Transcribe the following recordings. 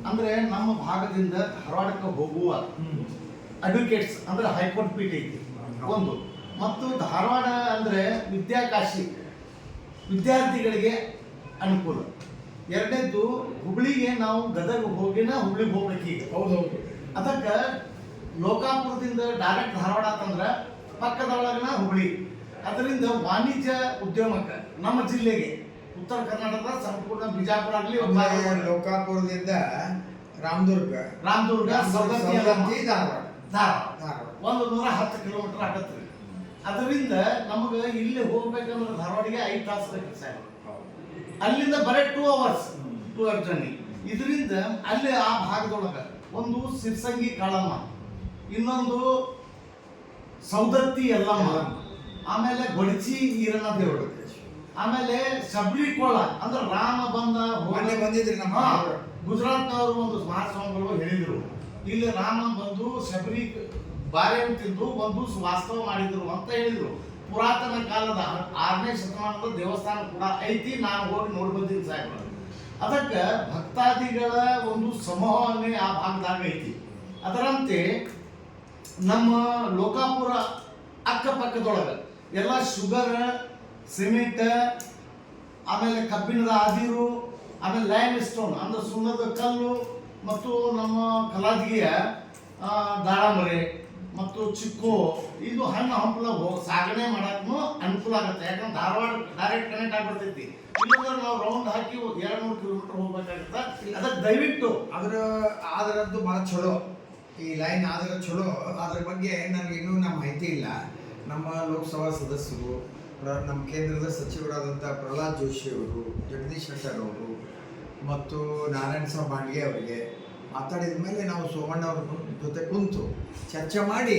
ಅಂದ್ರೆ ನಮ್ಮ ಭಾಗದಿಂದ ಧಾರವಾಡಕ್ಕೆ ಹೋಗುವ ಅಡ್ವೊಕೇಟ್ಸ್ ಅಂದ್ರೆ ಹೈಕೋರ್ಟ್ ಪೀಠ ಐತಿ ಒಂದು, ಮತ್ತು ಧಾರವಾಡ ಅಂದ್ರೆ ವಿದ್ಯಾಕಾಶಿ, ವಿದ್ಯಾರ್ಥಿಗಳಿಗೆ ಅನುಕೂಲ. ಎರಡನೇದ್ದು ಹುಬ್ಳಿಗೆ ನಾವು ಗದಗ ಹೋಗಿನ ಹುಬ್ಳಿಗೆ ಹೋಗ್ಬೇಕೀಗ. ಹೌದು. ಅದಕ್ಕೆ ಲೋಕಾಪುರದಿಂದ ಡೈರೆಕ್ಟ್ ಧಾರವಾಡ ಅಂತಂದ್ರೆ ಪಕ್ಕದೊಳಗನ ಹುಬ್ಳಿ. ಅದರಿಂದ ವಾಣಿಜ್ಯ ಉದ್ಯಮಕ್ಕೆ ನಮ್ಮ ಜಿಲ್ಲೆಗೆ ಉತ್ತರ ಕರ್ನಾಟಕದ ಸಂಪೂರ್ಣ ಬಿಜಾಪುರ ಆಗಲಿ, ಲೋಕಾಪುರದಿಂದ ರಾಮದುರ್ಗ ಸವದತ್ತಿ, ಧಾರವಾಡ 110 ಕಿಲೋಮೀಟರ್ ಆಗತ್ತೆ. ಅದರಿಂದ ನಮಗೆ ಇಲ್ಲಿ ಹೋಗ್ಬೇಕಂದ್ರೆ ಧಾರವಾಡಿಗೆ 5 ತಾಸು ಬೇಕು ಸರ್. ಅಲ್ಲಿಂದ ಬರೀ 2 ಅವರ್ಸ್ ಜರ್ನಿ. ಇದರಿಂದ ಅಲ್ಲಿ ಆ ಭಾಗದೊಳಗೆ ಒಂದು ಸಿರ್ಸಂಗಿ ಕಾಳಮ್ಮ, ಇನ್ನೊಂದು ಸೌದತ್ತಿ ಎಲ್ಲಮ್ಮ, ಆಮೇಲೆ ಗೊಡಚಿ ಈರಣ್ಣ ದೇವರು, ಆಮೇಲೆ ಶಬರಿ ಕೋಳ ಅಂದ್ರೆ ರಾಮ ಬಂದಿದ್ರಿ ನಮ್ಮ ಗುಜರಾತ್ನವರು ಒಂದು ಮಹಾಸ್ವಾಮಿಗಳು ಹೇಳಿದ್ರು, ಇಲ್ಲಿ ರಾಮ ಬಂದು ಶಬರಿ ಬಾರೆ ತಿಂದು ಒಂದು ವಾಸ್ತವ ಮಾಡಿದ್ರು ಅಂತ ಹೇಳಿದ್ರು. ಪುರಾತನ ಕಾಲದ 6ನೇ ಶತಮಾನದ ದೇವಸ್ಥಾನ ಕೂಡ ಐತಿ. ನಾನು ಹೋಗಿ ನೋಡಿ ಬಂದಿದ್ದೀನಿ ಸಾಹೇಬ್ರ. ಅದಕ್ಕೆ ಭಕ್ತಾದಿಗಳ ಒಂದು ಸಮೂಹವನ್ನೇ ಆ ಭಾಗದಾಗ ಐತಿ. ಅದರಂತೆ ನಮ್ಮ ಲೋಕಾಪುರ ಅಕ್ಕಪಕ್ಕದೊಳಗೆ ಎಲ್ಲ ಶುಗರ್, ಸಿಮೆಂಟ್, ಆಮೇಲೆ ಕಬ್ಬಿಣದ ಅದಿರು, ಆಮೇಲೆ ಲೈಮ್ ಸ್ಟೋನ್ ಅಂದ್ರೆ ಸುಣ್ಣದ ಕಲ್ಲು, ಮತ್ತು ನಮ್ಮ ಕಲಾದಗಿಯ ದಾಳಂಬರೆ ಮತ್ತು ಚಿಕ್ಕು, ಇದು ಹಣ್ಣು ಹಂಪಲ ಸಾಗಣೆ ಮಾಡಕ್ಕೂ ಅನುಕೂಲ ಆಗುತ್ತೆ. ಯಾಕಂದ್ರೆ ಧಾರವಾಡ ಡೈರೆಕ್ಟ್ ಕನೆಕ್ಟ್ ಆಗ್ಬಿಡ್ತೈತಿ. ಇಲ್ಲಾಂದ್ರೆ ನಾವು ರೌಂಡ್ ಹಾಕಿ 200 ಕಿಲೋಮೀಟರ್ ಹೋಗ್ಬೇಕಾಗುತ್ತೆ. ಅದಕ್ಕೆ ದಯವಿಟ್ಟು ಅದರದ್ದು ಭಾಳ ಚಲೋ, ಈ ಲೈನ್ ಆದ್ರೆ ಚಲೋ. ಅದ್ರ ಬಗ್ಗೆ ನನಗೆ ಇನ್ನೂ ನಮ್ಮ ಮಾಹಿತಿ ಇಲ್ಲ. ನಮ್ಮ ಲೋಕಸಭಾ ಸದಸ್ಯರು, ನಮ್ಮ ಕೇಂದ್ರದ ಸಚಿವರಾದಂಥ ಪ್ರಹ್ಲಾದ್ ಜೋಶಿ ಅವರು, ಜಗದೀಶ್ ಶೆಟ್ಟರ್ ಅವರು ಮತ್ತು ನಾರಾಯಣ ಸಾಬ್ ಬಾಂಡ್ಗೆ ಅವರಿಗೆ ಮಾತಾಡಿದ ಮೇಲೆ ನಾವು ಸೋಮಣ್ಣ ಅವ್ರ ಜೊತೆ ಕುಂತು ಚರ್ಚೆ ಮಾಡಿ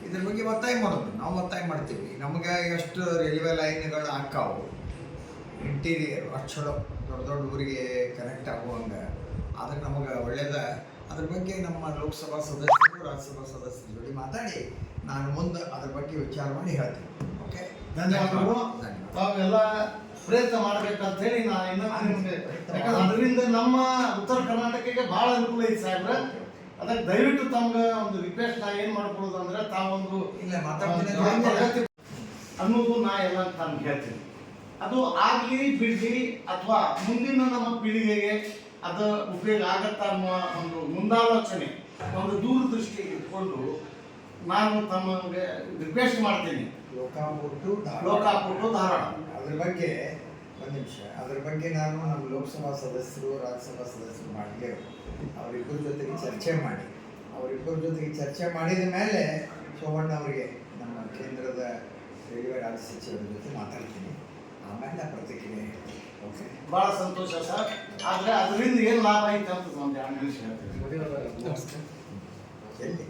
ಇದ್ರ ಬಗ್ಗೆ ಒತ್ತಾಯ ಮಾಡೋದು. ನಾವು ಒತ್ತಾಯ ಮಾಡ್ತೀವಿ. ನಮಗೆ ಎಷ್ಟು ರೈಲ್ವೆ ಲೈನ್ಗಳು ಹಾಕಾವು ಇಂಟೀರಿಯರ್ ಅಷ್ಟು ಚಲೋ ದೊಡ್ಡ ದೊಡ್ಡ ಊರಿಗೆ ಕನೆಕ್ಟ್ ಆಗುವಂಗೆ, ಆದರೆ ನಮಗೆ ಒಳ್ಳೇದ. ಅದ್ರ ಬಗ್ಗೆ ನಮ್ಮ ಲೋಕಸಭಾ ಸದಸ್ಯರು, ರಾಜ್ಯಸಭಾ ಸದಸ್ಯರ ಜೊತೆ ಮಾತಾಡಿ ನಾನು ಮುಂದೆ ಅದ್ರ ಬಗ್ಗೆ ವಿಚಾರ ಮಾಡಿ ಹೇಳ್ತೀನಿ. ಓಕೆ, ಧನ್ಯವಾದಗಳು. ತಾವೆಲ್ಲ ಪ್ರಯತ್ನ ಮಾಡ್ಬೇಕಂತ ಹೇಳಿ ನಾನು ಇನ್ನೊಂದು, ಯಾಕಂದ್ರೆ ಅದರಿಂದ ನಮ್ಮ ಉತ್ತರ ಕರ್ನಾಟಕಕ್ಕೆ ಬಹಳ ಅನುಕೂಲ ಐತಿ ಸಾಹೇಬ್ರ. ಅದಕ್ಕೆ ದಯವಿಟ್ಟು ತಮ್ಗೆ ಒಂದು ರಿಕ್ವೆಸ್ಟ್ ನಾ ಏನ್ ಮಾಡ್ಕೊಳ್ಳೋದು ಅಂದ್ರೆ ತಾವೊಂದು ಇಲ್ಲ ಅನ್ನೋದು ನಾ ಎಲ್ಲ ನಾನು ಹೇಳ್ತೀನಿ. ಅದು ಆಗ್ಲಿ ಬಿಡ್ಲಿ ಅಥವಾ ಮುಂದಿನ ನಮ್ಮ ಪೀಳಿಗೆಗೆ ಅದು ಉಪಯೋಗ ಆಗತ್ತ ಅನ್ನುವ ಒಂದು ಮುಂದಾಲೋಚನೆ, ಒಂದು ದೂರದೃಷ್ಟಿ ಇಟ್ಕೊಂಡು ನಾನು ತಮಗೆ ರಿಕ್ವೆಸ್ಟ್ ಮಾಡ್ತೀನಿ. ಲೋಕಾಪುರ ಧಾರವಾಡ ಅದ್ರ ಬಗ್ಗೆ ಒಂದು ನಿಮಿಷ, ಅದ್ರ ಬಗ್ಗೆ ನಾನು ನಮ್ಮ ಲೋಕಸಭಾ ಸದಸ್ಯರು, ರಾಜ್ಯಸಭಾ ಸದಸ್ಯರು ಮಾಡಿಗೆ ಅವರಿಬ್ಬರ ಜೊತೆಗೆ ಚರ್ಚೆ ಮಾಡಿದ ಮೇಲೆ ಸೋಮಣ್ಣ ಅವರಿಗೆ ನಮ್ಮ ಕೇಂದ್ರದ ರೈಲ್ವೆ ರಾಜ್ಯ ಸಚಿವರ ಜೊತೆ ಮಾತಾಡ್ತೀನಿ. ಆಮೇಲೆ ಪ್ರತಿಕ್ರಿಯೆ. ಓಕೆ, ಬಹಳ ಸಂತೋಷ ಸರ್. ಆದ್ರೆ ಅದರಿಂದ ಏನು ಲಾಭ ಐತೆ ಅಂತ ಒಂದು 2 ನಿಮಿಷ ಹೇಳ್ತೀನಿ. ಎಲ್ಲಿ